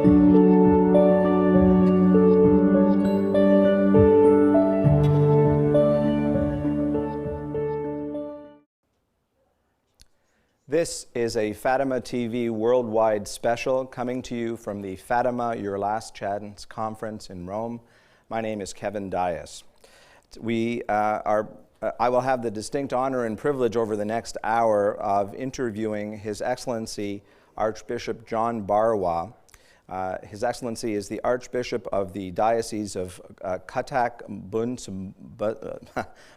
This is a Fatima TV worldwide special coming to you from the Fatima Your Last Chance Conference in Rome. My name is Kevin Dias. I will have the distinct honor and privilege over the next hour of interviewing His Excellency Archbishop John Barwa. His Excellency is the Archbishop of the Diocese of Cuttack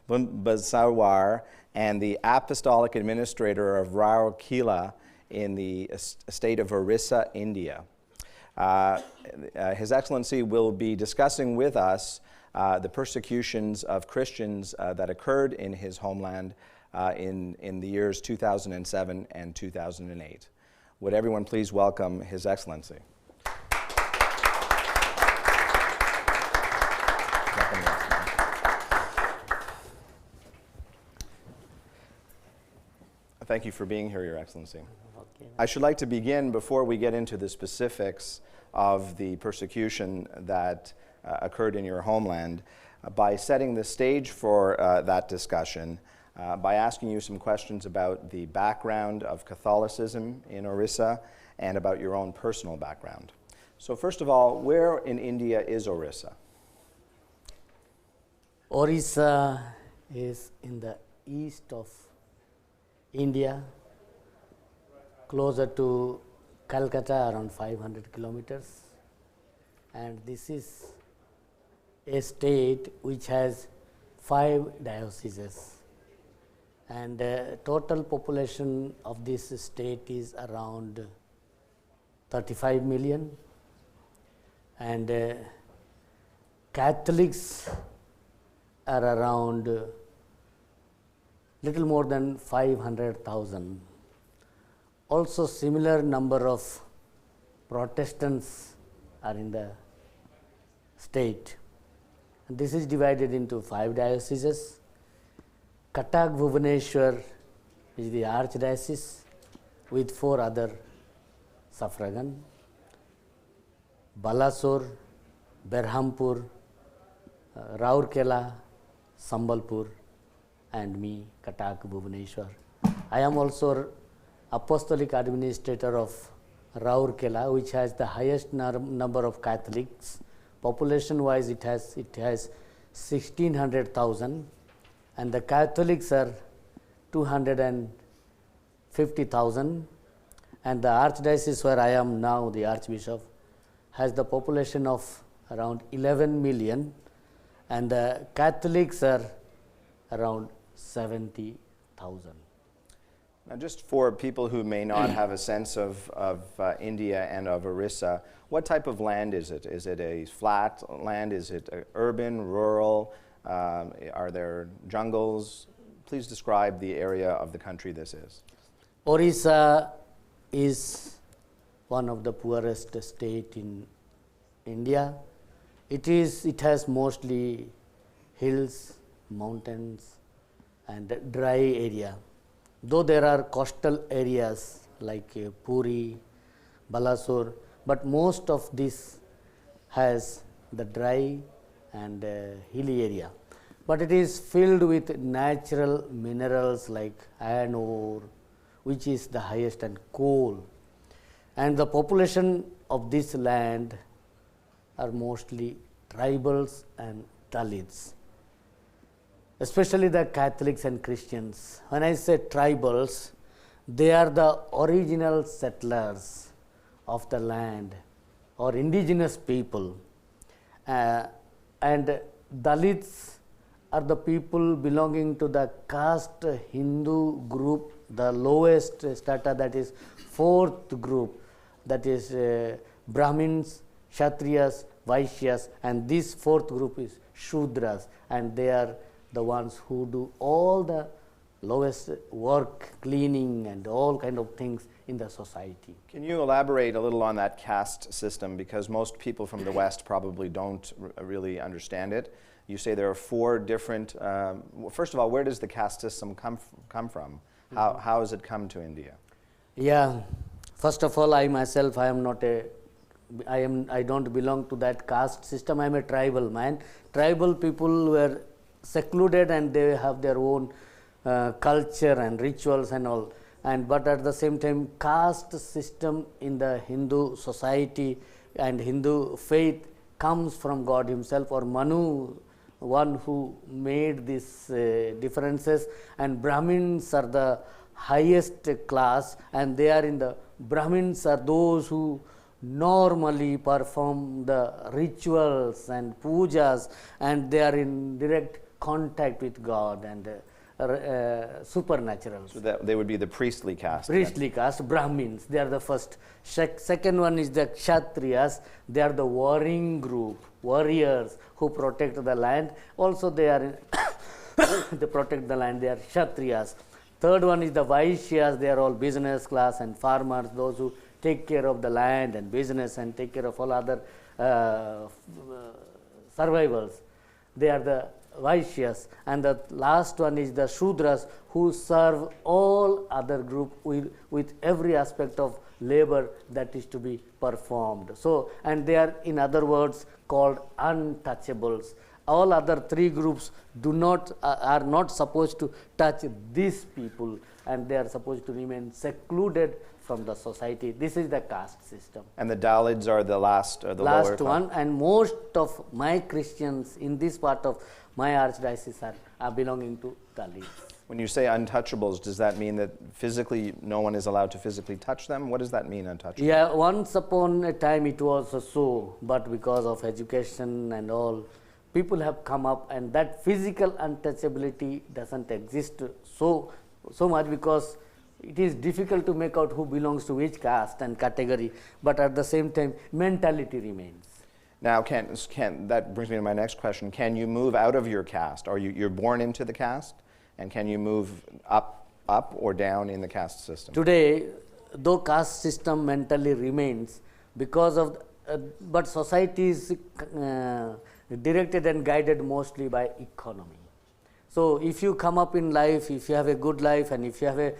Bazawar and the Apostolic Administrator of Rourkela in the state of Orissa, India. His Excellency will be discussing with us the persecutions of Christians that occurred in his homeland in the years 2007 and 2008. Would everyone please welcome His Excellency. Thank you for being here, Your Excellency. Okay. I should like to begin, before we get into the specifics of the persecution that occurred in your homeland, by setting the stage for that discussion, by asking you some questions about the background of Catholicism in Orissa and about your own personal background. So first of all, where in India is Orissa? Orissa is in the east of India, closer to Calcutta, around 500 kilometers. And this is a state which has 5 dioceses. And total population of this state is around 35 million. And Catholics are around little more than 500,000. Also similar number of Protestants are in the state. And this is divided into 5 dioceses. Cuttack Bhubaneswar is the archdiocese with 4 other suffragan. Balasore, Berhampur, Rourkela, Sambalpur, and me, Cuttack Bhubaneswar. I am also Apostolic Administrator of Rourkela, which has the highest number of Catholics. Population-wise, it has 1,600,000, and the Catholics are 250,000. And the archdiocese where I am now, the Archbishop, has the population of around 11 million, and the Catholics are around 70,000. Now, just for people who may not have a sense of India and of Orissa, what type of land is it? Is it a flat land? Is it urban, rural? Are there jungles? Please describe the area of the country this is. Orissa is one of the poorest state in India. It has mostly hills, mountains, and dry area. Though there are coastal areas like Puri, Balasore, but most of this has the dry and hilly area. But it is filled with natural minerals like iron ore, which is the highest, and coal. And the population of this land are mostly tribals and Dalits, especially the Catholics and Christians. When I say tribals, they are the original settlers of the land or indigenous people. And Dalits are the people belonging to the caste Hindu group, the lowest strata, that is 4th group, that is Brahmins, Kshatriyas, Vaishyas, and this 4th group is Shudras, and they are the ones who do all the lowest work, cleaning and all kind of things in the society. Can you elaborate a little on that caste system, because most people from the West probably don't really understand it. You say there are 4 different, first of all, where does the caste system come from? How has it come to India? Yeah, first of all, I myself, I am not a I don't belong to that caste system. I am a tribal man. Tribal people were secluded and they have their own culture and rituals and all. And but at the same time, caste system in the Hindu society and Hindu faith comes from God Himself, or Manu, one who made these differences. And Brahmins are the highest class, and they are in the Brahmins are those who normally perform the rituals and pujas, and they are in direct contact with God and supernatural. So that they would be the priestly caste. Priestly caste, Brahmins, they are the first. Second one is the Kshatriyas, they are the warring group, warriors who protect the land. Also they are they protect the land, they are Kshatriyas. Third one is the Vaishyas, they are all business class and farmers, those who take care of the land and business and take care of all other survivals. They are the Vaishyas. And the last one is the Shudras, who serve all other group with every aspect of labor that is to be performed. So, and they are, in other words, called untouchables. All other three groups are not supposed to touch these people, and they are supposed to remain secluded from the society. This is the caste system. And the Dalits are the last last lower one. And most of my Christians in this part of my archdiocese are belonging to Dalits. When you say untouchables, does that mean that physically no one is allowed to physically touch them? What does that mean, untouchable? Yeah, once upon a time it was so, but because of education and all, people have come up, and that physical untouchability doesn't exist so much, because it is difficult to make out who belongs to which caste and category, but at the same time mentality remains. Now, that brings me to my next question. Can you move out of your caste? Or you're born into the caste, and can you move up or down in the caste system? Today, though caste system mentally remains, because of but society is directed and guided mostly by economy. So if you come up in life, if you have a good life, and if you have a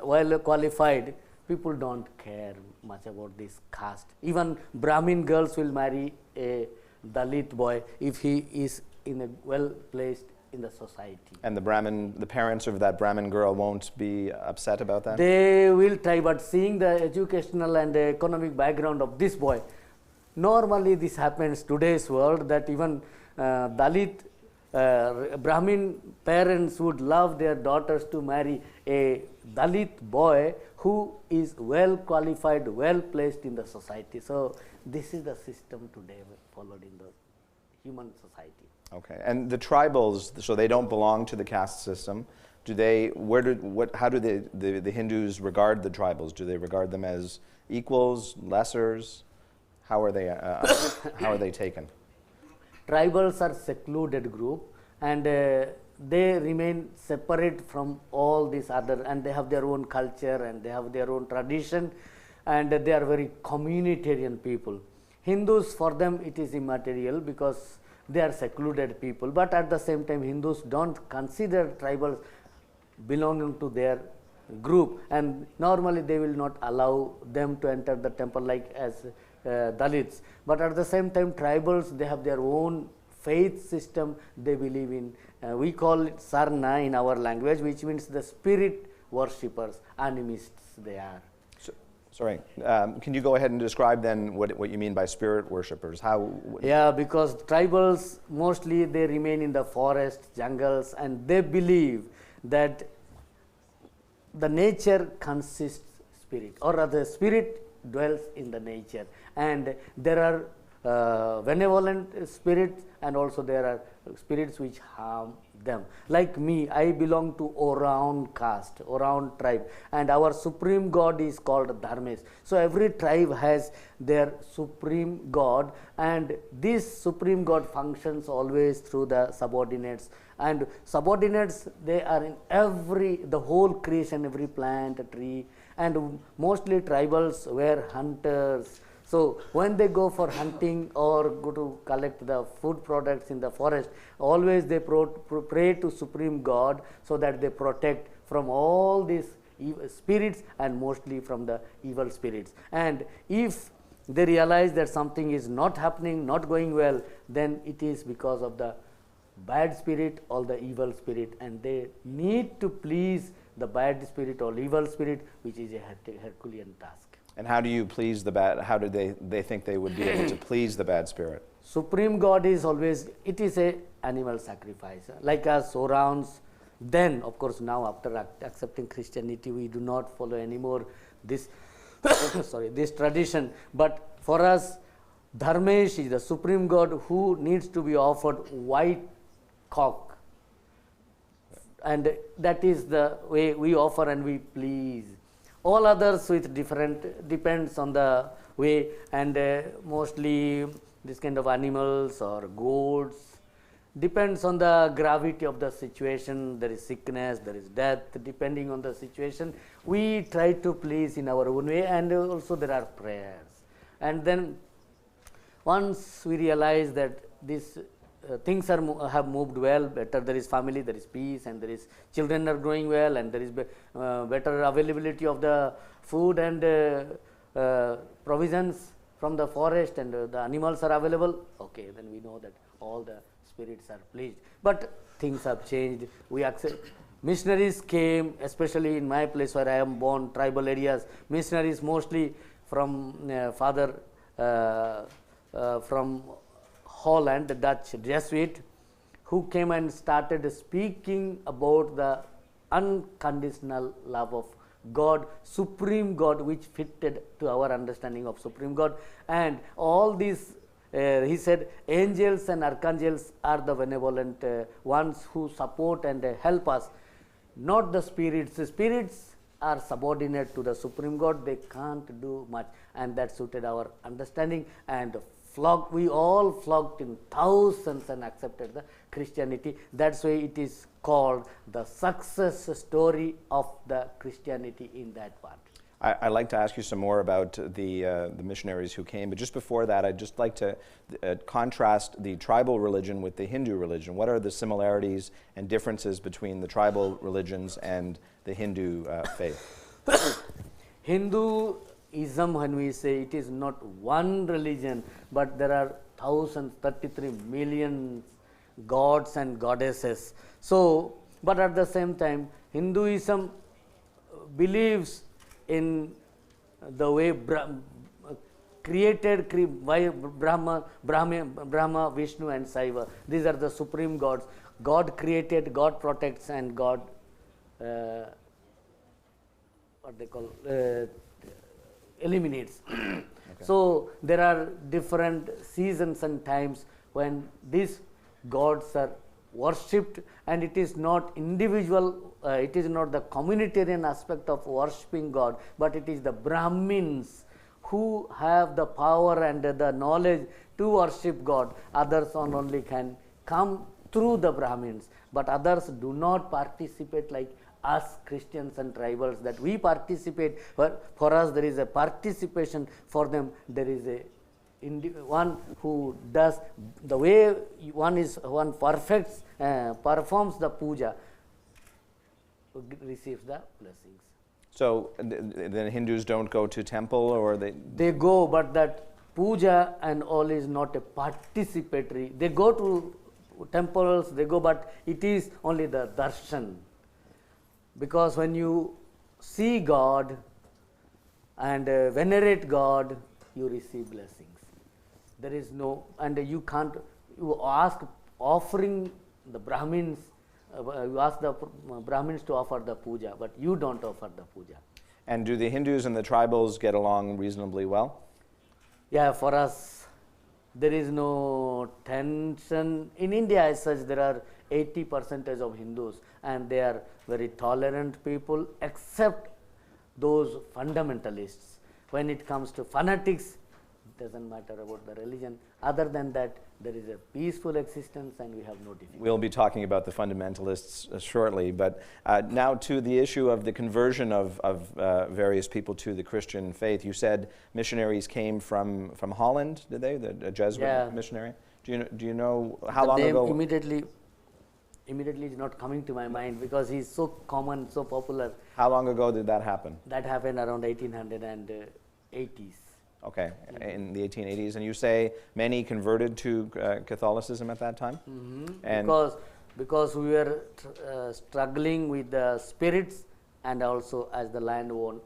well qualified, people don't care much about this caste. Even Brahmin girls will marry a Dalit boy if he is in a well placed in the society. And the parents of that Brahmin girl won't be upset about that? They will try, but seeing the educational and economic background of this boy, normally this happens today's world, that even Dalit Brahmin parents would love their daughters to marry a Dalit boy who is well qualified, well placed in the society. So this is the system today followed in the human society. Okay, and the tribals, so they don't belong to the caste system. How do the Hindus regard the tribals? Do they regard them as equals, lessers? How are they taken? Tribals are secluded group, and they remain separate from all these other, and they have their own culture and they have their own tradition, and they are very communitarian people. Hindus, for them it is immaterial because they are secluded people, but at the same time Hindus don't consider tribals belonging to their group, and normally they will not allow them to enter the temple like as Dalits. But at the same time, tribals, they have their own faith system they believe in. We call it Sarna in our language, which means the spirit worshippers, animists they are. Sorry, can you go ahead and describe then what you mean by spirit worshippers? Yeah, because tribals mostly they remain in the forest, jungles, and they believe that the nature consists spirit, or rather spirit dwells in the nature, and there are benevolent spirits, and also there are spirits which harm them. Like me, I belong to Oraon caste, Oraon tribe, and our supreme god is called Dharmes. So every tribe has their supreme god, and this supreme god functions always through the subordinates, and subordinates, they are in the whole creation, every plant, a tree, and mostly tribals were hunters. So when they go for hunting or go to collect the food products in the forest, always they pray to Supreme God so that they protect from all these evil spirits, and mostly from the evil spirits. And if they realize that something is not happening, not going well, then it is because of the bad spirit or the evil spirit, and they need to please the bad spirit or evil spirit, which is a Herculean task. And how do you please the bad? How do they think they would be able to please the bad spirit? Supreme God is always, it is a animal sacrifice, like us Sorans. Then, of course, now after accepting Christianity, we do not follow anymore this this tradition. But for us, Dharmesh is the supreme God who needs to be offered white cock, and that is the way we offer and we please. All others with different, depends on the way, and mostly this kind of animals or goats, depends on the gravity of the situation. There is sickness, there is death, depending on the situation. We try to please in our own way, and also there are prayers. And then once we realize that these things have moved well, better, there is family, there is peace, and there is children are growing well, and there is better availability of the food and provisions from the forest, and the animals are available. Okay, then we know that all the spirits are pleased. But things have changed. We accept. Missionaries came, especially in my place where I am born, tribal areas. Missionaries mostly from from Holland, the Dutch Jesuit, who came and started speaking about the unconditional love of God, supreme God, which fitted to our understanding of supreme God. And all these, he said, angels and archangels are the benevolent ones who support and help us, not the spirits. The spirits are subordinate to the supreme God. They can't do much, and that suited our understanding. And we all flocked in thousands and accepted the Christianity. That's why it is called the success story of the Christianity in that part. I'd like to ask you some more about the missionaries who came, but just before that, I'd just like to contrast the tribal religion with the Hindu religion. What are the similarities and differences between the tribal religions and the Hindu faith? Hinduism, when we say, it is not one religion, but there are 33 million gods and goddesses. So, but at the same time, Hinduism believes in the way created by Brahma, Vishnu and Shiva. These are the supreme gods. God created, God protects, and God what they call eliminates. Okay. So there are different seasons and times when these gods are worshipped, and it is not individual, it is not the communitarian aspect of worshipping God, but it is the Brahmins who have the power and the knowledge to worship God. Others only can come through the Brahmins, but others do not participate like us Christians and tribals, that we participate. For us there is a participation, for them there is a one who does the way one perfects, performs the puja, receives the blessings. So the Hindus don't go to temple, or they go, but that puja and all is not a participatory. They go to temples, they go, but it is only the darshan. Because when you see God and venerate God, you receive blessings. There is no, and you can't, you ask offering the Brahmins, you ask the Brahmins to offer the puja, but you don't offer the puja. And do the Hindus and the tribals get along reasonably well? Yeah, for us, there is no tension. In India as such, there are 80% of Hindus, and they are very tolerant people, except those fundamentalists. When it comes to fanatics, it doesn't matter about the religion. Other than that, there is a peaceful existence, and we have no difficulty. We'll be talking about the fundamentalists shortly, but now to the issue of the conversion of various people to the Christian faith. You said missionaries came from Holland, did they? The Jesuit missionary? Do you know how long ago? Immediately is not coming to my mind, because he's so common, so popular. How long ago did that happen? That happened around 1880s. Okay, in the 1880s, and you say many converted to Catholicism at that time? And because we were struggling with the spirits and also as the landowners,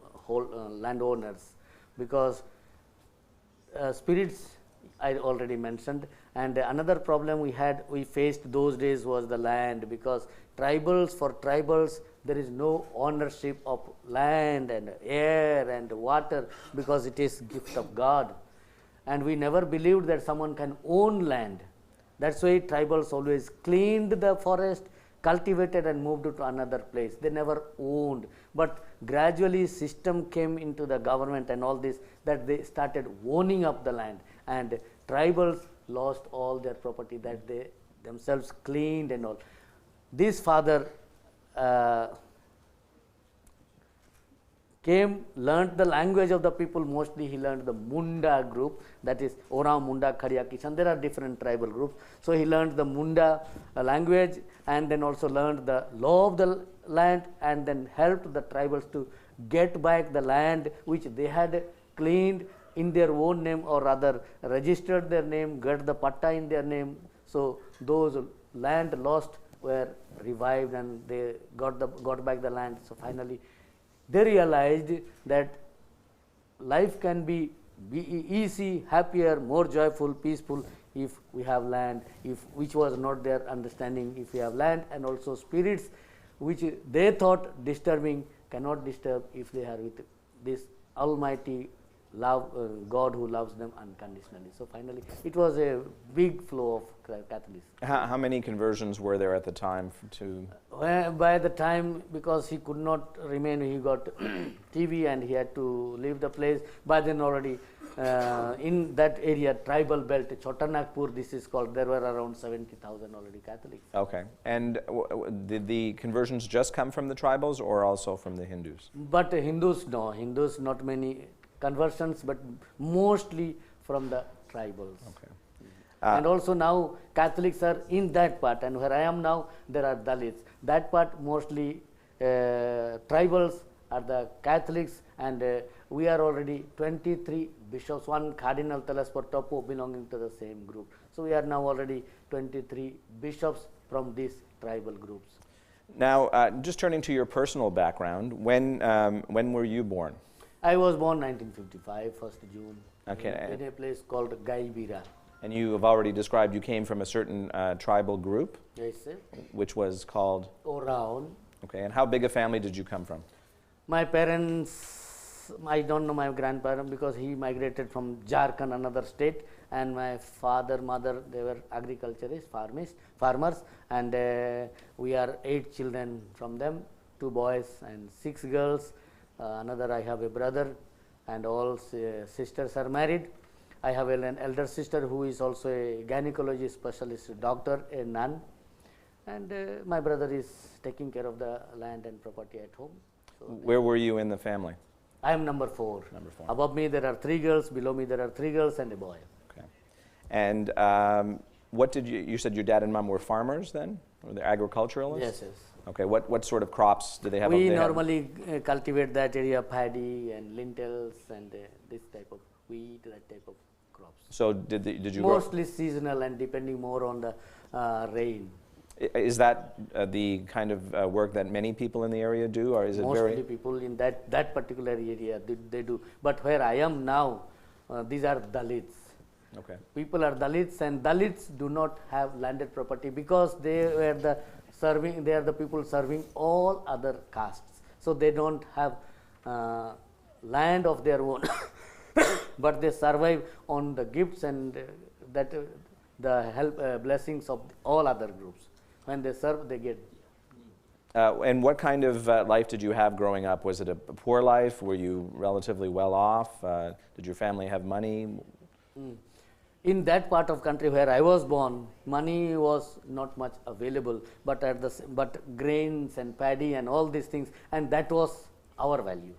because spirits I already mentioned, and another problem we faced those days was the land, because for tribals there is no ownership of land and air and water, because it is gift of God, and we never believed that someone can own land. That's why tribals always cleaned the forest, cultivated and moved to another place. They never owned. But gradually system came into the government and all this, that they started owning up the land, and tribals lost all their property that they themselves cleaned and all. This father learned the language of the people. Mostly he learned the Munda group, that is Ora, Munda, Khariya, Kishan. There are different tribal groups. So he learned the Munda language, and then also learned the law of the land, and then helped the tribals to get back the land which they had cleaned in their own name, or rather registered their name, got the patta in their name. So those land lost were revived, and they got back the land. So finally they realized that life can be easy, happier, more joyful, peaceful if we have land, which was not their understanding. If we have land, and also spirits which they thought disturbing cannot disturb if they are with this almighty love, God who loves them unconditionally. So finally it was a big flow of Catholics. How many conversions were there at the time By the time, because he could not remain, he got TB and he had to leave the place. By then already in that area, tribal belt, Chotanagpur, this is called, there were around 70,000 already Catholics. Okay, and did the conversions just come from the tribals or also from the Hindus? But Hindus, no, Hindus not many conversions, but mostly from the tribals. Okay. And also now Catholics are in that part, and where I am now there are Dalits. That part mostly tribals are the Catholics, and we are already 23 bishops, one Cardinal Telesper Topo belonging to the same group. So we are now already 23 bishops from these tribal groups. Now, just turning to your personal background, when were you born? I was born 1955, 1st June, Okay. in a place called Gaibira. And you have already described you came from a certain tribal group. Yes, sir. Which was called? Oraon. Okay, and how big a family did you come from? My parents, I don't know my grandparent because he migrated from Jharkhand, another state, and my father, mother, they were agriculturists, farmers, and we are 8 children from them, 2 boys and 6 girls. Another, I have a brother, and all sisters are married. I have an elder sister who is also a gynecology specialist, doctor, a nun, and my brother is taking care of the land and property at home. So where were you in the family? I am number 4. Number 4. Above me there are 3 girls, below me there are 3 girls and a boy. Okay. And what did you said your dad and mom were farmers then? Were they agriculturalists? Yes, yes. Okay, what sort of crops did they have? We normally cultivate that area, paddy and lentils and this type of wheat, that type of crops. So did you mostly seasonal and depending more on the rain. Is that the kind of work that many people in the area do, or is it mostly people in that particular area they do? But where I am now, these are Dalits. Okay. People are Dalits, and Dalits do not have landed property because they are the people serving all other castes. So they don't have land of their own, but they survive on the gifts and the help blessings of all other groups. When they serve, they get. And what kind of life did you have growing up? Was it a poor life? Were you relatively well off? Did your family have money? In that part of country where I was born, money was not much available, but grains and paddy and all these things, and that was our value.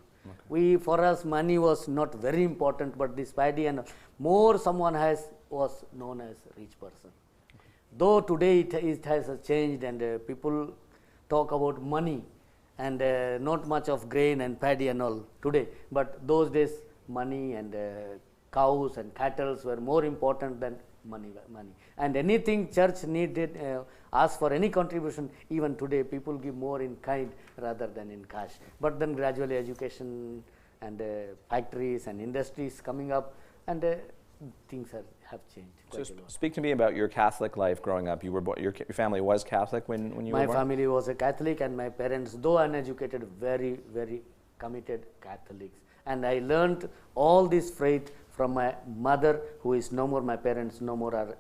Okay. For us, money was not very important, but this paddy and more someone was known as rich person. Okay. Though today it has changed, and people talk about money and not much of grain and paddy and all today, but those days money and cows and cattle were more important than money. And anything church needed, ask for any contribution, even today people give more in kind rather than in cash. But then gradually education and factories and industries coming up, and things have changed. So speak to me about your Catholic life growing up. You were your family was Catholic when you were born? My family was a Catholic, and my parents, though uneducated, very, very committed Catholics. And I learned all this faith from my mother, who is no more. My parents no more are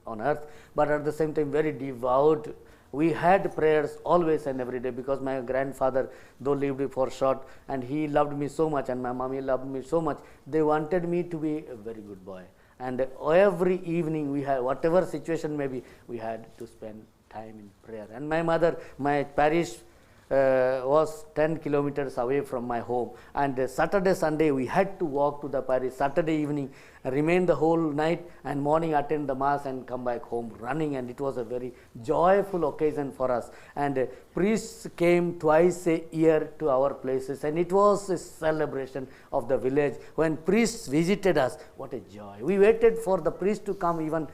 on earth, but at the same time very devout. We had prayers always and every day, because my grandfather, though lived for short, and he loved me so much, and my mommy loved me so much, they wanted me to be a very good boy. And every evening we had, whatever situation may be, we had to spend time in prayer. And my mother, my parish was 10 kilometers away from my home, and Saturday, Sunday we had to walk to the parish. Saturday evening, remain the whole night, and morning attend the mass and come back home running, and it was a very joyful occasion for us. And priests came twice a year to our places, and it was a celebration of the village. When priests visited us, what a joy. We waited for the priest to come, even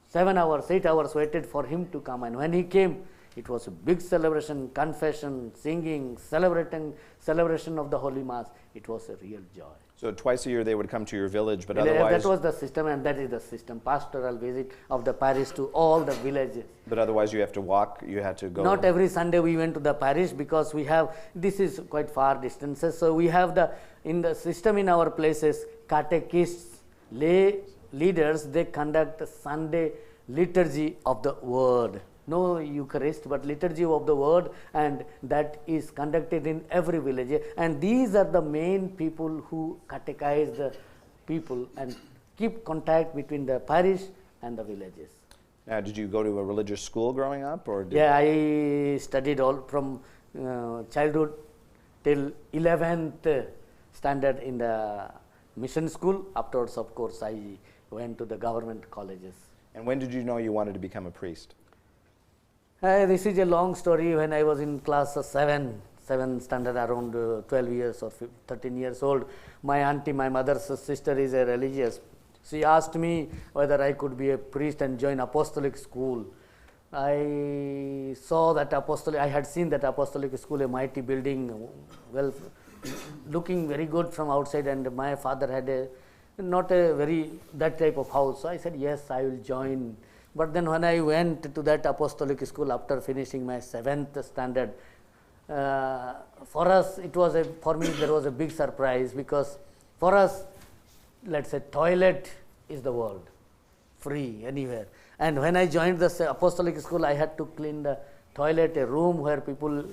7 hours, 8 hours waited for him to come, and when he came, it was a big celebration, confession, singing, celebration of the Holy Mass. It was a real joy. So twice a year they would come to your village, but otherwise... That was the system, and that is the system, pastoral visit of the parish to all the villages. But otherwise you have to walk, you had to go... Not every Sunday we went to the parish, because we have, this is quite far distances, so we have in the system in our places, catechists, lay leaders, they conduct Sunday liturgy of the word. No Eucharist, but liturgy of the word, and that is conducted in every village. And these are the main people who catechize the people and keep contact between the parish and the villages. Now, did you go to a religious school growing up, or? Yeah, I studied all from childhood till 11th standard in the mission school. Afterwards, of course, I went to the government colleges. And when did you know you wanted to become a priest? This is a long story. When I was in class 7 standard, around 12 years or 13 years old, my auntie, my mother's sister, is a religious. She asked me whether I could be a priest and join apostolic school. I saw that I had seen that apostolic school, a mighty building, well, looking very good from outside, and my father had not a very that type of house. So I said, yes, I will join. But then when I went to that apostolic school after finishing my 7th standard, for us for me there was a big surprise, because for us, let's say, toilet is the world, free anywhere. And when I joined the apostolic school, I had to clean the toilet, a room where people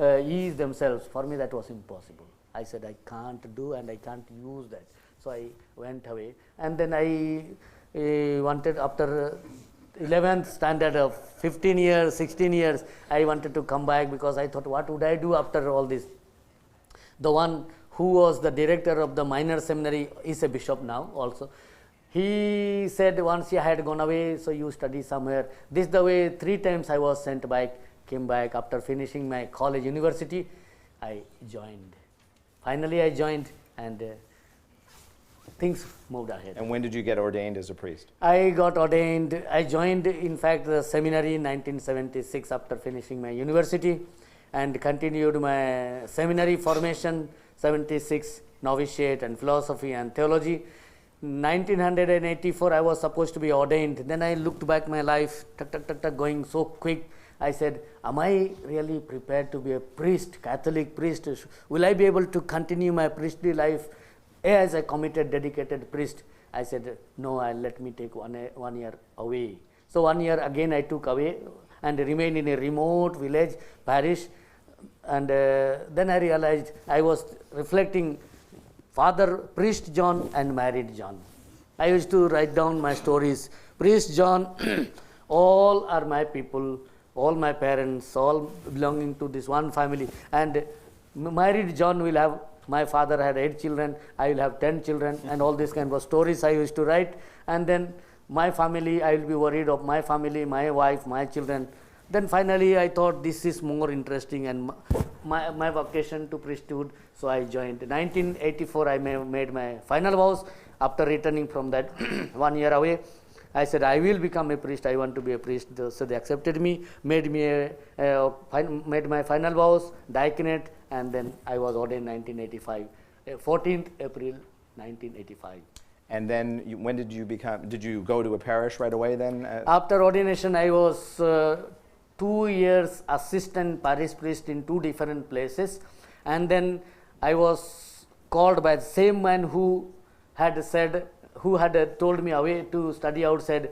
ease themselves. For me that was impossible. I said, I can't do and I can't use that. So I went away, and then I wanted, after 11th standard of 15 years, 16 years, I wanted to come back, because I thought, what would I do after all this? The one who was the director of the minor seminary is a bishop now also. He said, once I had gone away, so you study somewhere. This the way 3 times I was sent back, came back. After finishing my college, university, I joined. Finally I joined, and things moved ahead. And when did you get ordained as a priest? I got ordained. I joined, in fact, the seminary in 1976 after finishing my university, and continued my seminary formation, 76, novitiate and philosophy and theology. 1984, I was supposed to be ordained. Then I looked back my life, going so quick. I said, am I really prepared to be a priest, Catholic priest? Will I be able to continue my priestly life as a committed, dedicated priest? I said, no, let me take 1 year away. So 1 year again I took away and remained in a remote village, parish. And then I realized, I was reflecting, Father Priest John and Married John. I used to write down my stories. Priest John, all are my people, all my parents, all belonging to this one family. And Married John will have, my father had 8 children, I will have 10 children, and all these kind of stories I used to write. And then my family, I will be worried of my family, my wife, my children. Then finally I thought this is more interesting, and my vocation to priesthood, so I joined. In 1984 I made my final vows. after returning from that 1 year away, I said, I will become a priest. I want to be a priest. So they accepted me, made my final vows, diaconate, and then I was ordained 1985, 14th April 1985. And then when did you go to a parish right away then? After ordination, I was 2 years assistant parish priest in 2 different places. And then I was called by the same man who had told me away to study outside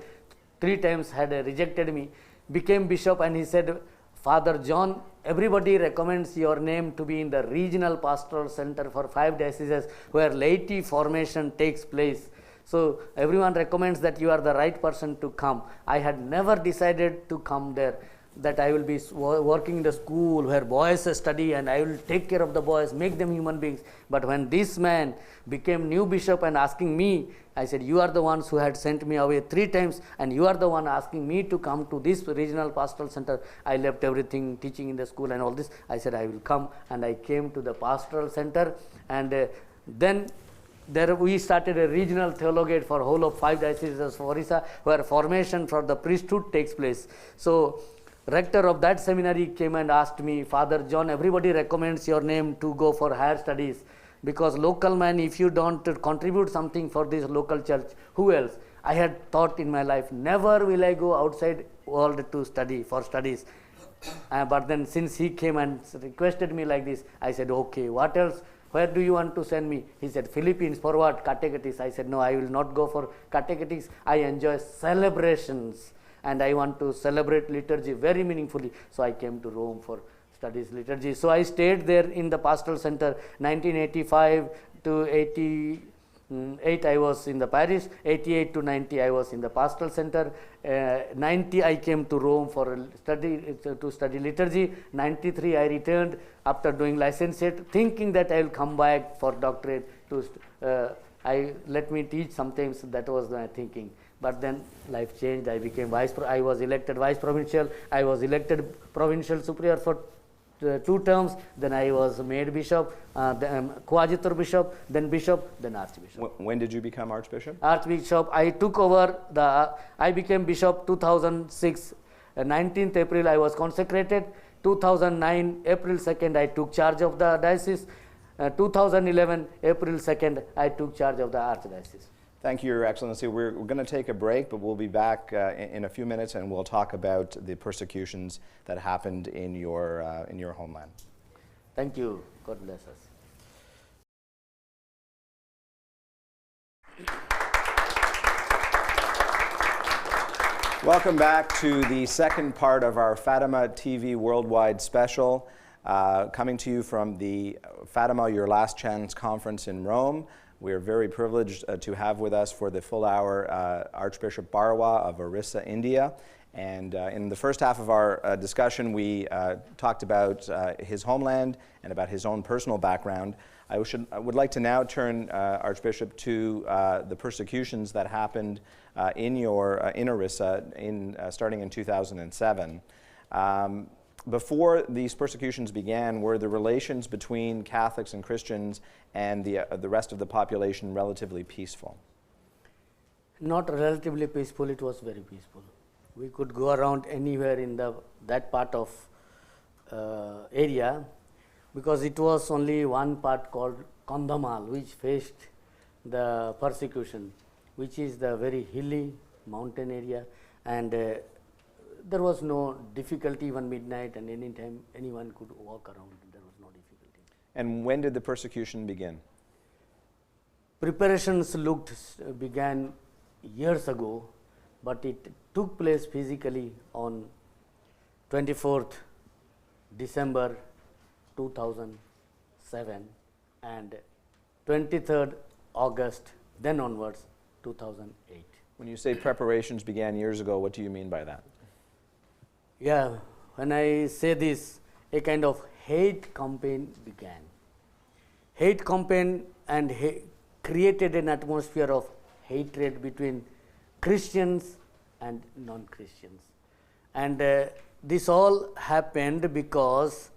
3 times, had rejected me, became bishop, and he said, Father John, everybody recommends your name to be in the regional pastoral center for 5 dioceses where laity formation takes place. So everyone recommends that you are the right person to come. I had never decided to come there, that I will be working in the school where boys study and I will take care of the boys, make them human beings. But when this man became new bishop and asking me, I said, you are the ones who had sent me away 3 times and you are the one asking me to come to this regional pastoral center. I left everything, teaching in the school and all this. I said, I will come, and I came to the pastoral center, and then there we started a regional theologate for whole of 5 dioceses of Orissa, where formation for the priesthood takes place. So rector of that seminary came and asked me, Father John, everybody recommends your name to go for higher studies, because local man, if you don't contribute something for this local church, who else? I had thought in my life, never will I go outside world to study for studies. But then since he came and requested me like this, I said, okay, what else? Where do you want to send me? He said, Philippines. For what? Catechetics. I said, no, I will not go for catechetics. I enjoy celebrations and I want to celebrate liturgy very meaningfully. So I came to Rome for studies liturgy. So I stayed there in the pastoral center 1985 to 88 I was in the parish, 88 to 90 I was in the pastoral center, 90 I came to Rome for to study liturgy, 93 I returned after doing licentiate, thinking that I will come back for doctorate to let me teach sometimes. That was my thinking. But then life changed. I became I was elected vice provincial. I was elected provincial superior for 2 terms. Then I was made bishop, then coadjutor bishop, then bishop, then archbishop. When did you become archbishop? Archbishop, I took over I became bishop 2006. 19th April I was consecrated. 2009 April 2nd I took charge of the diocese. 2011 April 2nd I took charge of the archdiocese. Thank you, Your Excellency. We're going to take a break, but we'll be back in a few minutes, and we'll talk about the persecutions that happened in your homeland. Thank you. God bless us. Welcome back to the second part of our Fatima TV Worldwide special, coming to you from the Fatima Your Last Chance conference in Rome. We are very privileged to have with us for the full hour Archbishop Barwa of Orissa, India. And in the first half of our discussion, we talked about his homeland and about his own personal background. I would like to now turn, Archbishop, to the persecutions that happened in Orissa starting in 2007. Before these persecutions began, were the relations between Catholics and Christians and the rest of the population relatively peaceful? Not relatively peaceful, it was very peaceful. We could go around anywhere in that part of area, because it was only one part called Kandhamal which faced the persecution, which is the very hilly mountain area, and there was no difficulty. Even midnight and any time anyone could walk around. There was no difficulty. And when did the persecution begin? Preparations began years ago, but it took place physically on 24th December 2007 and 23rd August then onwards 2008. When you say preparations began years ago, what do you mean by that? Yeah, when I say this, a kind of hate campaign began. Hate campaign and created an atmosphere of hatred between Christians and non-Christians. And this all happened because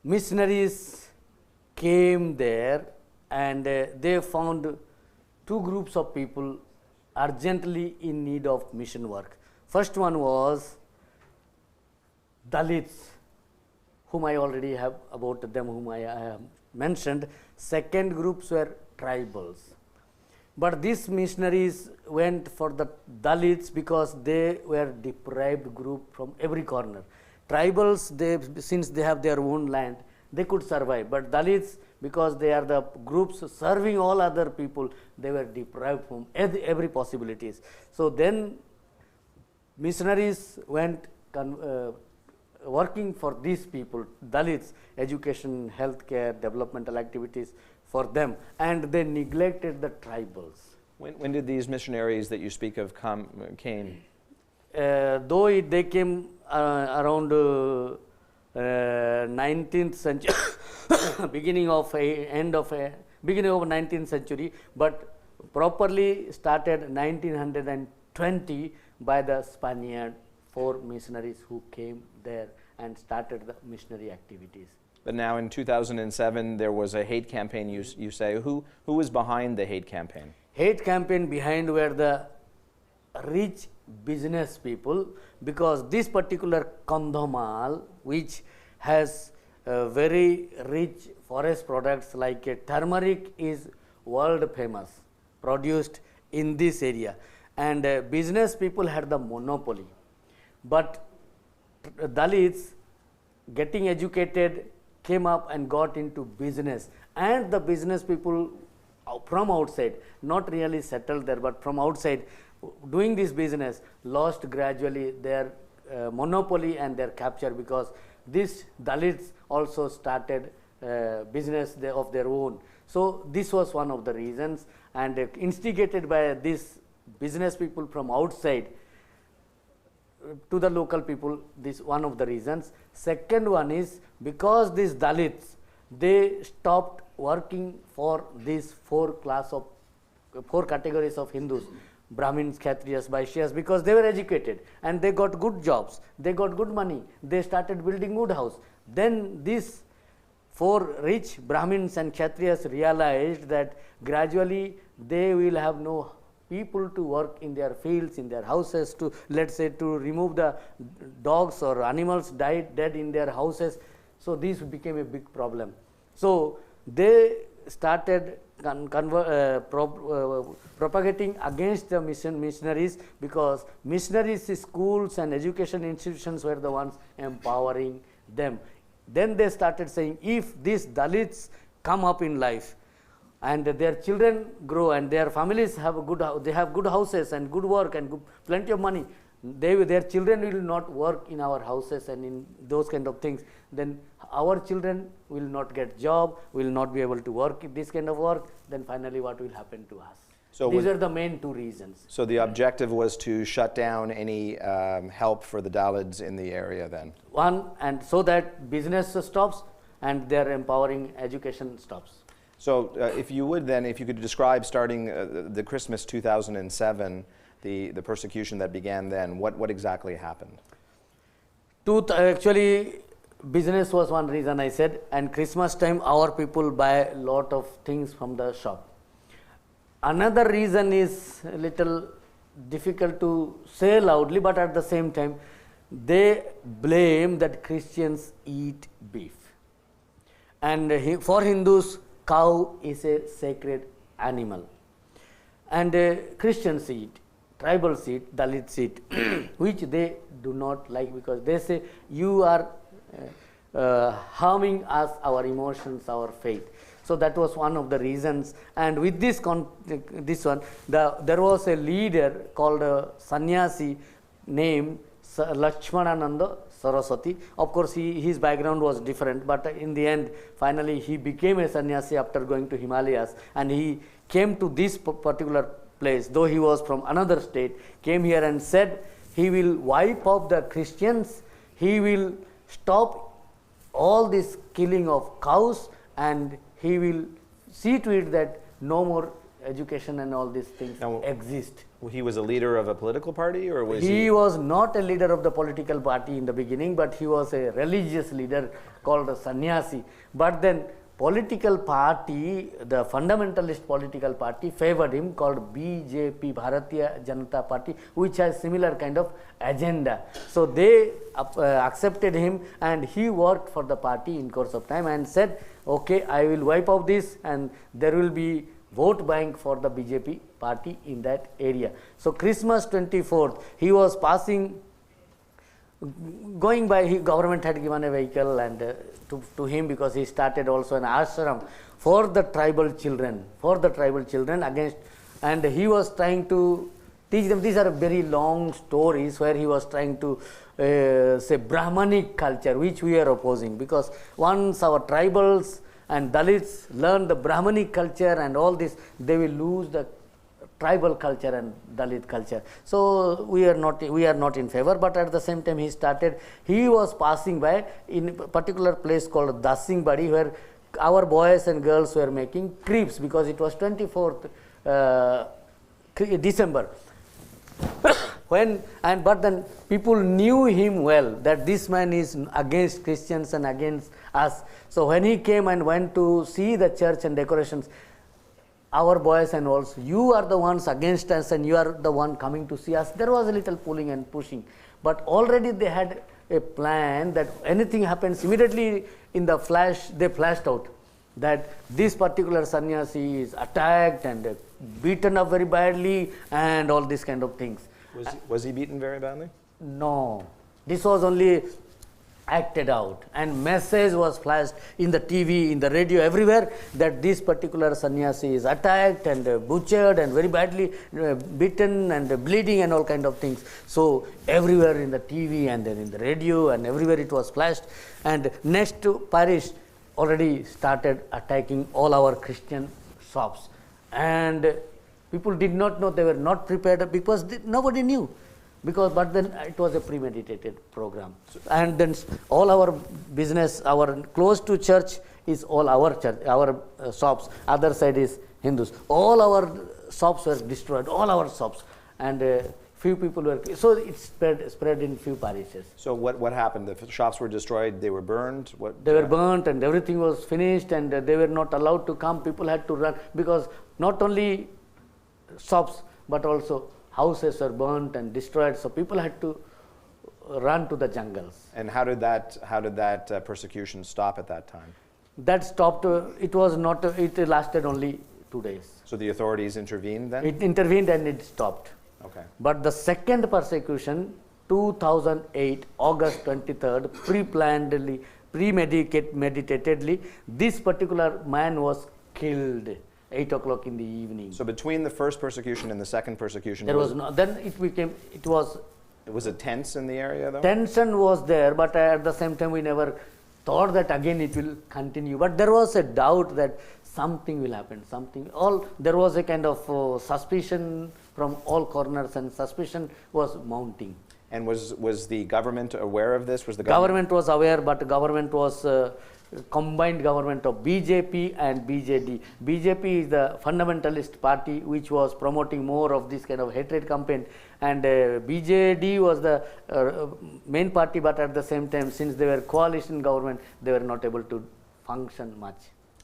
missionaries came there and they found two groups of people urgently in need of mission work. First one was Dalits, whom I already have about them, whom I have mentioned. Second groups were tribals. But these missionaries went for the Dalits because they were deprived group from every corner. Tribals, since they have their own land, they could survive. But Dalits, because they are the groups serving all other people, they were deprived from every possibilities. So then missionaries went working for these people, Dalits, education, healthcare, developmental activities for them, and they neglected the tribals. When did these missionaries that you speak of came? Though they came around 19th century, beginning of 19th century, but properly started 1920 by the Spaniard, 4 missionaries who came there and started the missionary activities. But now in 2007 there was a hate campaign, you say. Who was behind the hate campaign? Hate campaign behind were the rich business people, because this particular Kandhamal, which has very rich forest products like turmeric, is world famous, produced in this area, and business people had the monopoly. But Dalits, getting educated, came up and got into business, and the business people from outside, not really settled there, but from outside, doing this business, lost gradually their monopoly and their capture, because these Dalits also started business of their own. So this was one of the reasons, and instigated by these business people from outside to the local people, this one of the reasons. Second one is because these Dalits, they stopped working for these 4 categories of Hindus, Brahmins, Kshatriyas, Vaishyas, because they were educated and they got good jobs, they got good money, they started building good house. Then these 4 rich Brahmins and Kshatriyas realized that gradually they will have no people to work in their fields, in their houses, to, let's say, to remove the dogs or animals dead in their houses. So this became a big problem. So they started propagating against the missionaries, because missionaries, schools and education institutions were the ones empowering them. Then they started saying, if these Dalits come up in life and their children grow and their families have good houses and good work and plenty of money, their children will not work in our houses and in those kind of things, then our children will not get job, will not be able to work this kind of work, then finally what will happen to us? So these are the main 2 reasons. So the objective was to shut down any help for the Dalits in the area then? One, and so that business stops and their empowering education stops. So if you could describe, starting the Christmas 2007, the persecution that began then, what exactly happened? Actually, business was one reason I said, and Christmas time our people buy a lot of things from the shop. Another reason is a little difficult to say loudly, but at the same time, they blame that Christians eat beef. And for Hindus, cow is a sacred animal. And Christians eat, tribals eat, Dalits eat, which they do not like, because they say you are harming us, our emotions, our faith. So that was one of the reasons. And with there was a leader called sannyasi named Lakshmanananda Saraswati. Of course, his background was different, but in the end, finally, he became a sannyasi after going to Himalayas, and he came to this particular place, though he was from another state, came here and said he will wipe off the Christians, he will stop all this killing of cows, and he will see to it that no more education and all these things exist. He was a leader of a political party, or was he was not a leader of the political party in the beginning, but he was a religious leader called a sannyasi. But then political party, the fundamentalist political party favored him, called BJP, Bharatiya Janata Party, which has similar kind of agenda. So they accepted him, and he worked for the party in course of time and said, okay, I will wipe out this, and there will be vote bank for the BJP party in that area. So Christmas 24th, he was passing, going by, government had given a vehicle and to him, because he started also an ashram for the tribal children, against, and he was trying to teach them. These are very long stories where he was trying to say Brahmanic culture, which we are opposing, because once our tribals and Dalits learn the Brahmanic culture and all this, they will lose the tribal culture and Dalit culture. So we are not in favor. But at the same time, he was passing by in a particular place called Dasingbadi, where our boys and girls were making crepes, because it was 24th December. But then people knew him well, that this man is against Christians and against us. So when he came and went to see the church and decorations, our boys and also, you are the ones against us and you are the one coming to see us. There was a little pulling and pushing, but already they had a plan that anything happens, immediately in the flash, they flashed out that this particular sannyasi is attacked and beaten up very badly and all these kind of things. Was he beaten very badly? No, this was only acted out, and message was flashed in the TV, in the radio, everywhere, that this particular sannyasi is attacked and butchered and very badly beaten and bleeding and all kind of things. So everywhere in the TV and then in the radio and everywhere it was flashed, and next to parish already started attacking all our Christian shops, and people did not know, they were not prepared, because nobody knew. But then it was a premeditated program. And then all our business, our close to church is all our church, our shops. Other side is Hindus. All our shops were destroyed, all our shops. And few people were, so it spread in few parishes. So what happened? The shops were destroyed, they were burned? They were burnt and everything was finished, and they were not allowed to come. People had to run, because not only shops, but also houses were burnt and destroyed, so people had to run to the jungles. And how did that persecution stop at that time? That stopped. It lasted only 2 days. So the authorities intervened then? It intervened and it stopped. Okay. But the second persecution, 2008, August 23rd, pre-plannedly, premeditatedly, this particular man was killed. 8 o'clock in the evening. So between the first persecution and the second persecution, there was no, then it was. Was it tense in the area though? Tension was there, but at the same time we never thought that again it will continue. But there was a doubt that something will happen, there was a kind of suspicion from all corners, and suspicion was mounting. And was the government aware of this? Was the government was aware, but the government was combined government of BJP and BJD. BJP is the fundamentalist party which was promoting more of this kind of hatred campaign, and BJD was the main party, but at the same time, since they were coalition government, they were not able to function much.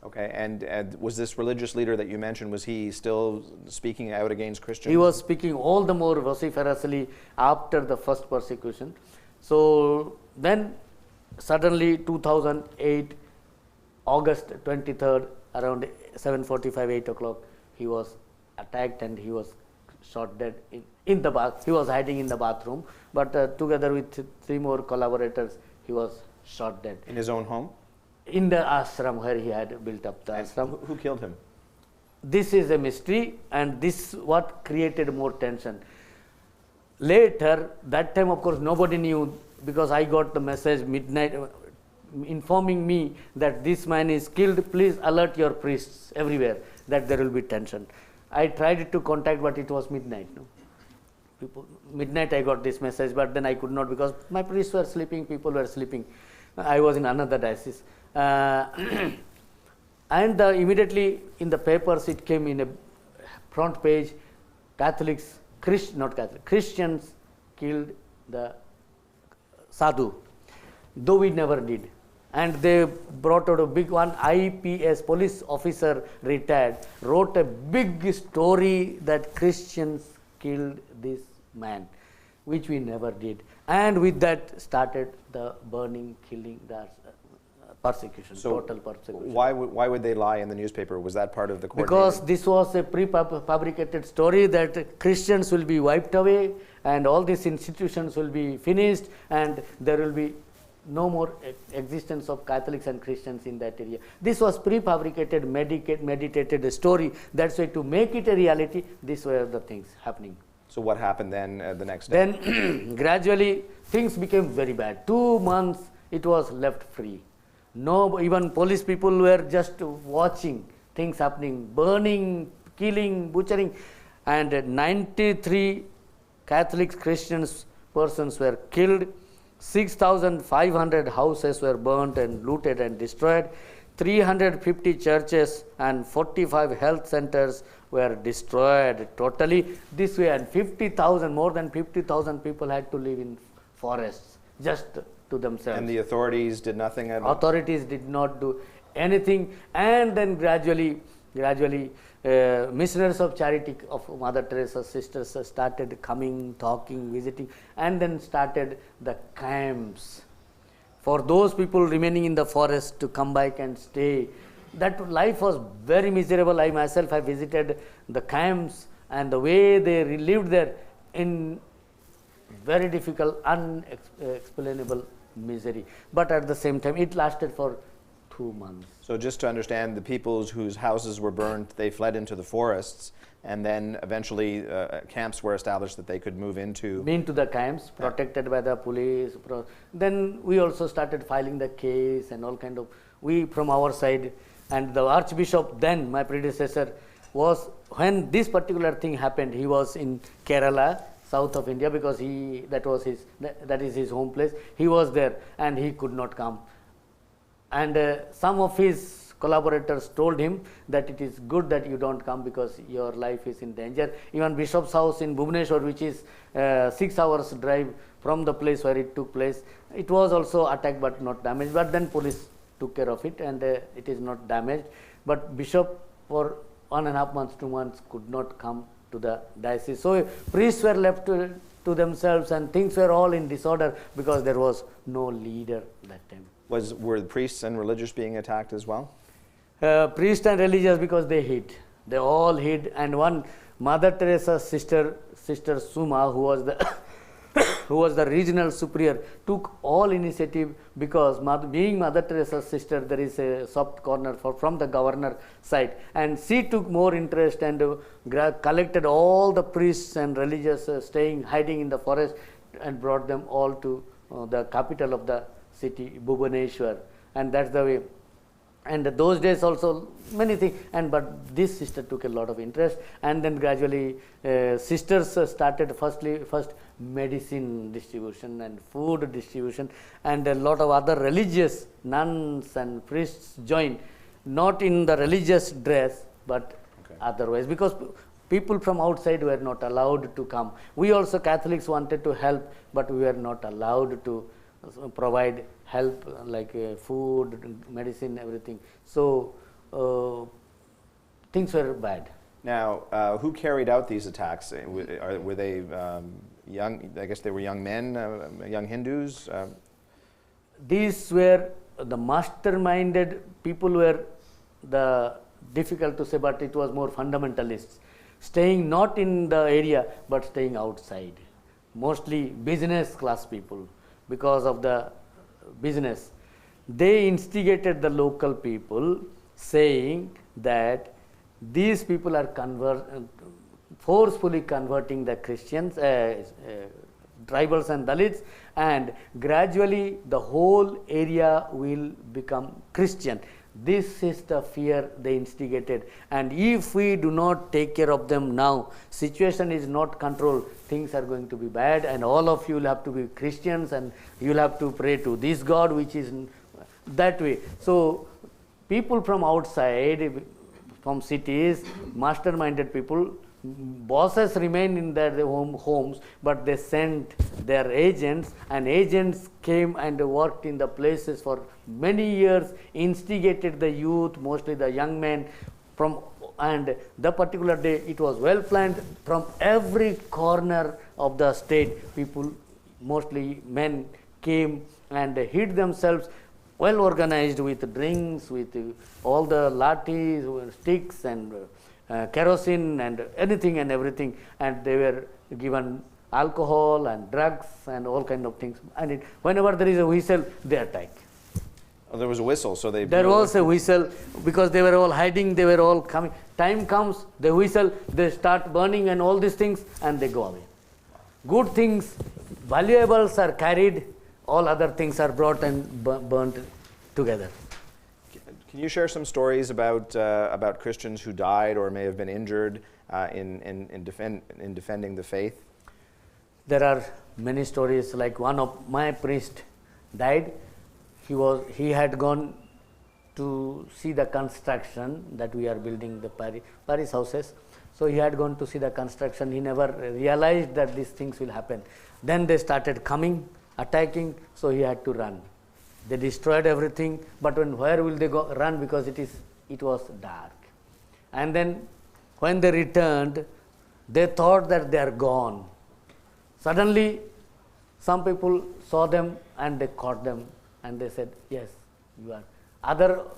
Okay, and was this religious leader that you mentioned, was he still speaking out against Christians? He was speaking all the more vociferously after the first persecution. So then suddenly 2008, August 23rd, around 7:45, 8 o'clock, he was attacked and he was shot dead in the bath. He was hiding in the bathroom, but together with 3 more collaborators, he was shot dead. In his own home? In the ashram where he had built up the ashram. Who killed him? This is a mystery, and this what created more tension. Later, that time of course nobody knew, because I got the message midnight informing me that this man is killed, please alert your priests everywhere that there will be tension. I tried to contact, but it was midnight. Midnight I got this message, but then I could not, because my priests were sleeping, people were sleeping. I was in another diocese. And immediately in the papers it came in a front page, Christians killed the sadhu, though we never did. And they brought out a big one. IPS, police officer retired, wrote a big story that Christians killed this man, which we never did. And with that started the burning, killing, the persecution, So total persecution. why would they lie in the newspaper? Was that part of the coordinated? Because this was a prefabricated story that Christians will be wiped away and all these institutions will be finished and there will be no more existence of Catholics and Christians in that area. This was prefabricated, meditated story. That's why to make it a reality, these were the things happening. So what happened then the next day? Then gradually things became very bad. 2 months it was left free. No, even police people were just watching things happening, burning, killing, butchering, and 93 Catholics, Christians, persons were killed. 6,500 houses were burnt and looted and destroyed. 350 churches and 45 health centers were destroyed totally. This way, and 50,000, more than 50,000 people had to live in forests just to themselves. And the authorities did nothing at all? Authorities did not do anything. And then gradually, missionaries of charity of Mother Teresa's sisters started coming, talking, visiting, and then started the camps for those people remaining in the forest to come back and stay. That life was very miserable. I myself have visited the camps and the way they lived there in very difficult, unexplainable misery. But at the same time, it lasted for 2 months. So just to understand, the people whose houses were burnt, they fled into the forests, and then eventually camps were established that they could move into. The camps, protected by the police. Then we also started filing the case and all kind of, we from our side, and the Archbishop then, my predecessor, was, when this particular thing happened, he was in Kerala, south of India, because that is his home place. He was there and he could not come. And some of his collaborators told him that it is good that you don't come because your life is in danger. Even Bishop's house in Bhubaneswar, which is 6 hours drive from the place where it took place, it was also attacked but not damaged. But then police took care of it and it is not damaged. But Bishop for 1.5 months, 2 months could not come to the diocese. So priests were left to themselves and things were all in disorder because there was no leader that time. Were the priests and religious being attacked as well? Priests and religious, because they hid. They all hid. And one Mother Teresa's sister Suma, who was the who was the regional superior, took all initiative because being Mother Teresa's sister, there is a soft corner from the governor side. And she took more interest and collected all the priests and religious hiding in the forest and brought them all to the capital of the city, Bhubaneswar. And that's the way. And those days also many things, but this sister took a lot of interest, and then gradually sisters started first medicine distribution and food distribution, and a lot of other religious nuns and priests joined, not in the religious dress but otherwise, because people from outside were not allowed to come. We also Catholics wanted to help, but we were not allowed to provide help like food, medicine, everything. So things were bad. Now, who carried out these attacks? Were they young? I guess they were young men, young Hindus. These were the masterminded people. Were the difficult to say, but it was more fundamentalists, staying not in the area but staying outside. Mostly business class people. Because of the business, they instigated the local people, saying that these people are forcefully converting the Christians, tribals and Dalits, and gradually the whole area will become Christian. This is the fear they instigated, and if we do not take care of them now, situation is not controlled, things are going to be bad, and all of you will have to be Christians and you will have to pray to this God, which is that way. So people from outside, from cities, masterminded people bosses remained in their homes, but they sent their agents, and agents came and worked in the places for many years, instigated the youth, mostly the young men, and the particular day it was well planned. From every corner of the state, people, mostly men, came and hid themselves, well organized, with drinks, with all the lathis, sticks, and kerosene, and anything and everything, and they were given alcohol and drugs and all kind of things, and whenever there is a whistle, they attack. Oh, there was a whistle, so they... There was a whistle, because they were all hiding, they were all coming. Time comes, the whistle, they start burning and all these things, and they go away. Good things, valuables are carried, all other things are brought and burnt together. Can you share some stories about Christians who died or may have been injured in defending the faith? There are many stories. Like one of my priest died. He had gone to see the construction that we are building, the Paris houses. So he had gone to see the construction. He never realized that these things will happen. Then they started coming, attacking, so he had to run. They destroyed everything, but where will they go? Run, because it was dark. And then when they returned, they thought that they are gone. Suddenly, some people saw them and they caught them, and they said, yes, you are.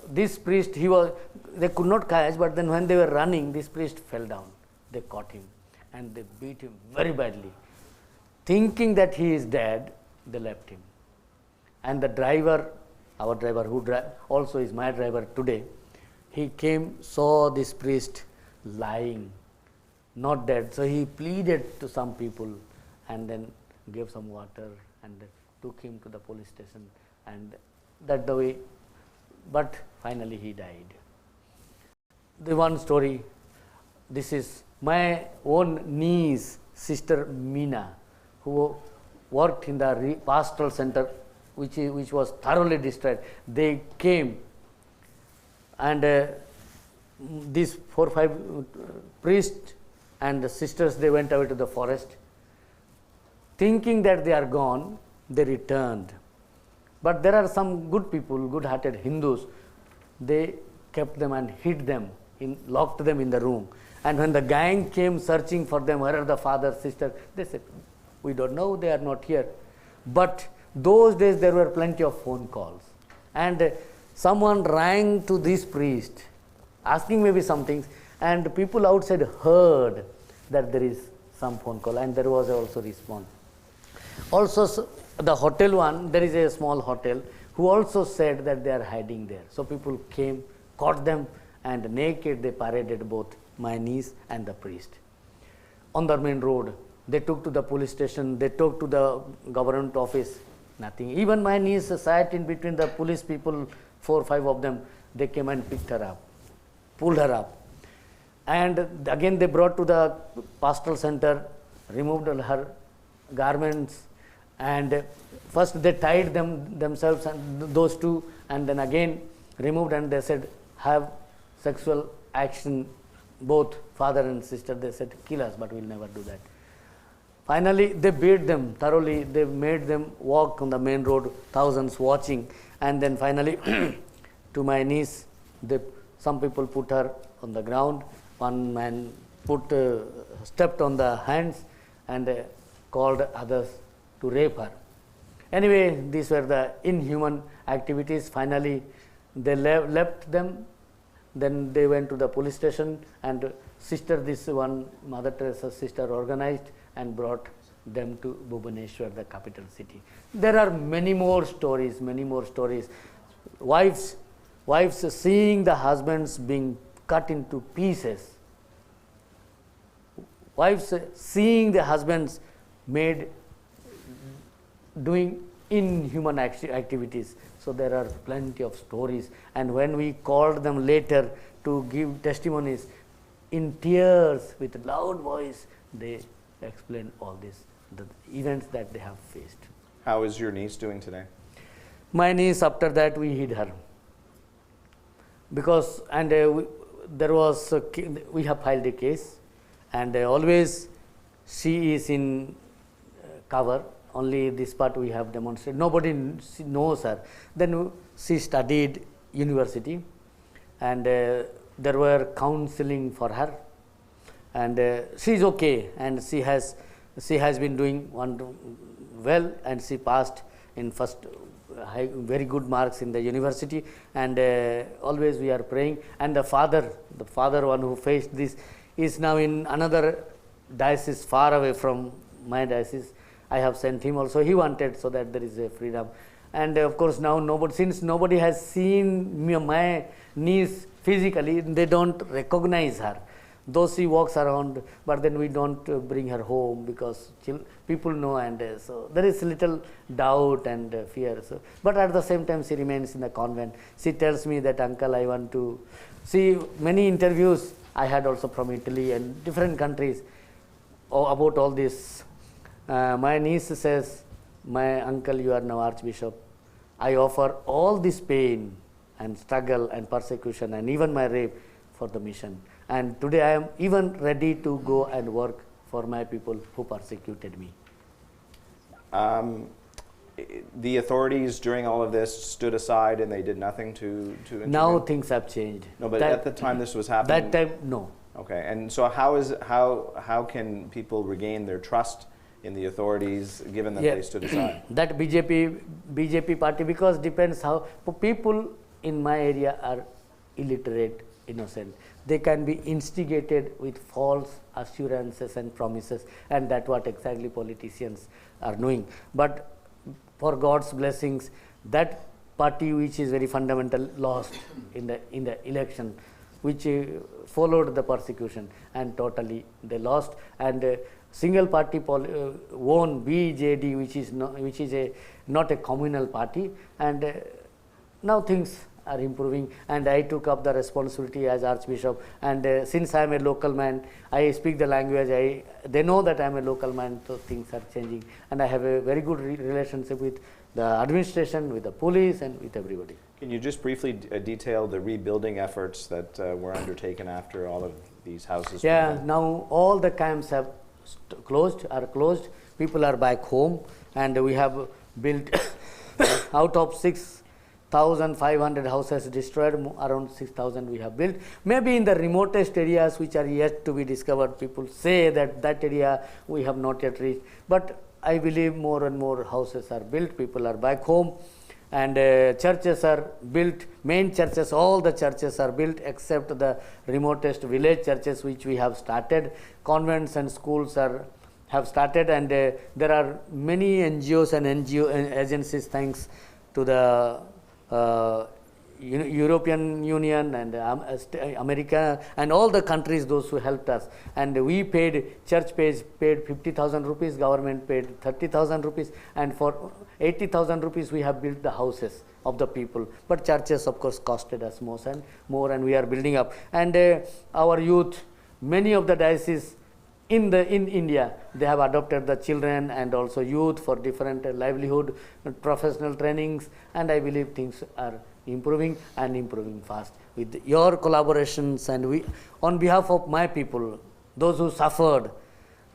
This priest, they could not catch, but then when they were running, this priest fell down. They caught him and they beat him very badly. Thinking that he is dead, they left him. And the driver, our driver who also is my driver today, he came, saw this priest lying, not dead. So he pleaded to some people and then gave some water and took him to the police station, and that the way, but finally he died. The one story, this is my own niece, Sister Meena, who worked in the pastoral center, which was thoroughly destroyed. They came, and these 4 or 5 priests and the sisters, they went away to the forest. Thinking that they are gone, they returned. But there are some good people, good-hearted Hindus. They kept them and hid them, locked them in the room. And when the gang came searching for them, where are the father, sister, they said, we don't know, they are not here. But those days there were plenty of phone calls. And someone rang to this priest, asking maybe some things, and people outside heard that there is some phone call, and there was also response. Also, the hotel one, there is a small hotel, who also said that they are hiding there. So people came, caught them, and naked they paraded both my niece and the priest. On the main road, they took to the police station, they took to the government office, nothing. Even my niece sat in between the police people, 4 or 5 of them. They came and picked her up, pulled her up. And again they brought to the pastoral center, removed her garments, and first they tied themselves and those two, and then again removed, and they said, have sexual action, both father and sister. They said, kill us, but we'll never do that. Finally, they beat them thoroughly. They made them walk on the main road, thousands watching. And then finally, to my niece, some people put her on the ground. One man stepped on the hands and called others to rape her. Anyway, these were the inhuman activities. Finally, they left them. Then they went to the police station, and this one, Mother Teresa's sister, organized and brought them to Bhubaneswar, the capital city. There are many more stories, Wives seeing the husbands being cut into pieces. Wives seeing the husbands doing inhuman activities. So there are plenty of stories. And when we called them later to give testimonies, in tears, with loud voice, they explained all this, the events that they have faced. How is your niece doing today? My niece, after that, we hid her. Because, and we have filed a case, and always she is in cover. Only this part we have demonstrated. Nobody knows her. Then she studied university, and there were counseling for her, and she is okay, and she has been doing well, and she passed in first very good marks in the university, and always we are praying. And the father one who faced this is now in another diocese far away from my diocese. I have sent him also. He wanted so that there is a freedom. And of course now since nobody has seen my niece physically, they don't recognize her. Though she walks around, but then we don't bring her home because people know, and so there is little doubt and fear. So, but at the same time she remains in the convent. She tells me that, uncle, I want to see many interviews I had also from Italy and different countries about all this. My niece says, my uncle, you are now Archbishop. I offer all this pain and struggle and persecution and even my rape for the mission. And today I am even ready to go and work for my people who persecuted me. The authorities during all of this stood aside and they did nothing to intervene? Now things have changed. No, but at the time this was happening? That time, no. Okay, and so how can people regain their trust in the authorities given that they stood aside? That BJP party, because depends how people in my area are illiterate, innocent. They can be instigated with false assurances and promises, and that's what exactly politicians are doing. But for God's blessings, that party which is very fundamental lost in the election, which followed the persecution, and totally they lost. And single party won, BJD, which is not a communal party, and now things are improving, and I took up the responsibility as Archbishop. And since I am a local man, I speak the language. They know that I am a local man, so things are changing, and I have a very good relationship with the administration, with the police, and with everybody. Can you just briefly detail the rebuilding efforts that were undertaken after all of these houses? Yeah, now all the camps have closed. People are back home, and we have built out of 6,500 houses destroyed, around 6,000 we have built. Maybe in the remotest areas which are yet to be discovered, people say that area we have not yet reached. But I believe more and more houses are built, people are back home, and churches are built, main churches, all the churches are built except the remotest village churches which we have started. Convents and schools have started, and there are many NGOs and agencies, thanks to the European Union and America and all the countries, those who helped us. And we church paid 50,000 rupees, government paid 30,000 rupees, and for 80,000 rupees we have built the houses of the people. But churches of course costed us more, and we are building up. And our youth, many of the dioceses in India, they have adopted the children and also youth for different livelihood, professional trainings, and I believe things are improving and improving fast. With your collaborations, and we, on behalf of my people, those who suffered,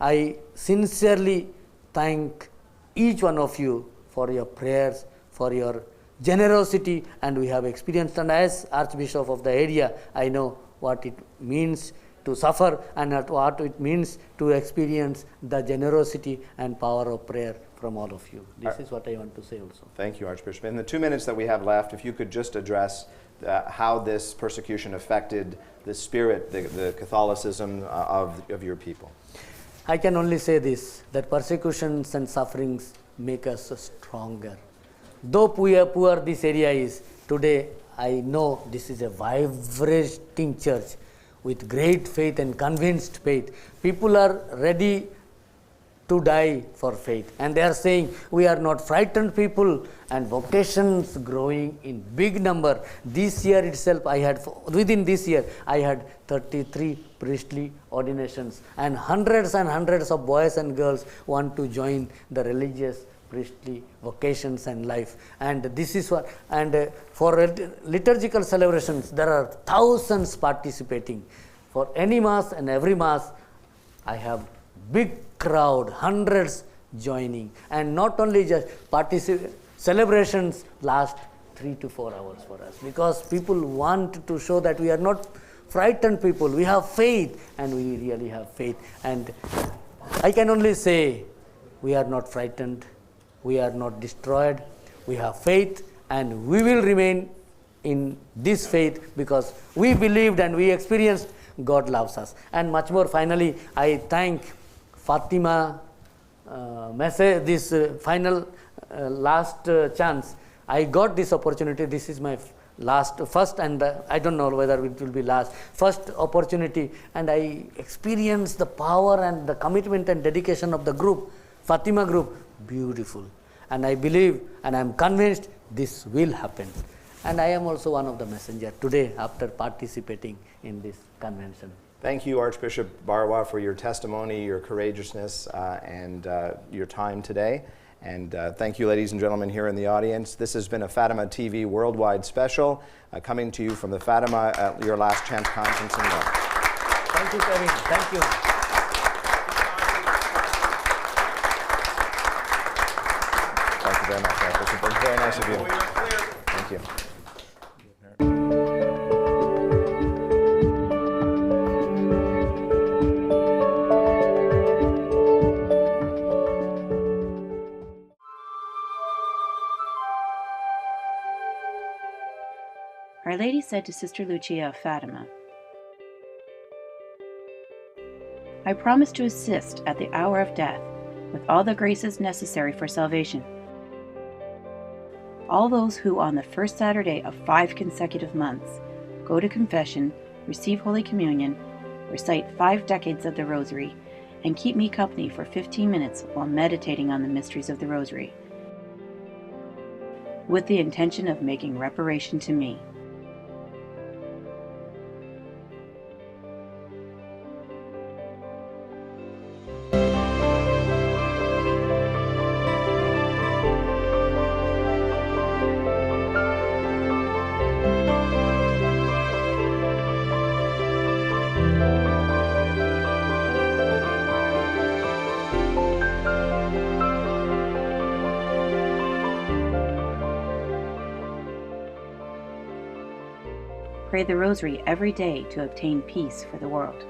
I sincerely thank each one of you for your prayers, for your generosity, and we have experienced, and as Archbishop of the area, I know what it means to suffer and what it means to experience the generosity and power of prayer from all of you. This is what I want to say also. Thank you, Archbishop. In the 2 minutes that we have left, if you could just address how this persecution affected the spirit, the Catholicism of your people. I can only say this, that persecutions and sufferings make us stronger. Though poor this area is, today I know this is a vibrating church with great faith and convinced faith. People are ready to die for faith, and they are saying we are not frightened people, and vocations growing in big number. This year itself within this year I had 33 priestly ordinations, and hundreds of boys and girls want to join the religious priestly vocations and life. And this is what, and for liturgical celebrations there are thousands participating. For any mass and every mass, I have big crowd, hundreds joining, and not only just celebrations last 3 to 4 hours for us, because people want to show that we are not frightened people, we have faith, and we really have faith. And I can only say, we are not frightened, we are not destroyed, we have faith, and we will remain in this faith because we believed and we experienced God loves us. And much more, finally, I thank Fatima message, this final last chance. I got this opportunity. This is my first, and I don't know whether it will be last, first opportunity, and I experienced the power and the commitment and dedication of the group, Fatima group, beautiful. And I believe and I am convinced this will happen. And I am also one of the messengers today after participating in this convention. Thank you, Archbishop Barwa, for your testimony, your courageousness, and your time today. And thank you, ladies and gentlemen here in the audience. This has been a Fatima TV Worldwide Special, coming to you from the Fatima Your Last Chance Conference in Rome. Thank you, Kevin. Thank you. Thank you very much, Archbishop. It was very nice of you. Thank you. Our Lady said to Sister Lucia of Fatima, "I promise to assist at the hour of death with all the graces necessary for salvation. All those who on the first Saturday of 5 consecutive months go to confession, receive Holy Communion, recite 5 decades of the Rosary, and keep me company for 15 minutes while meditating on the mysteries of the Rosary, with the intention of making reparation to me. Pray the Rosary every day to obtain peace for the world."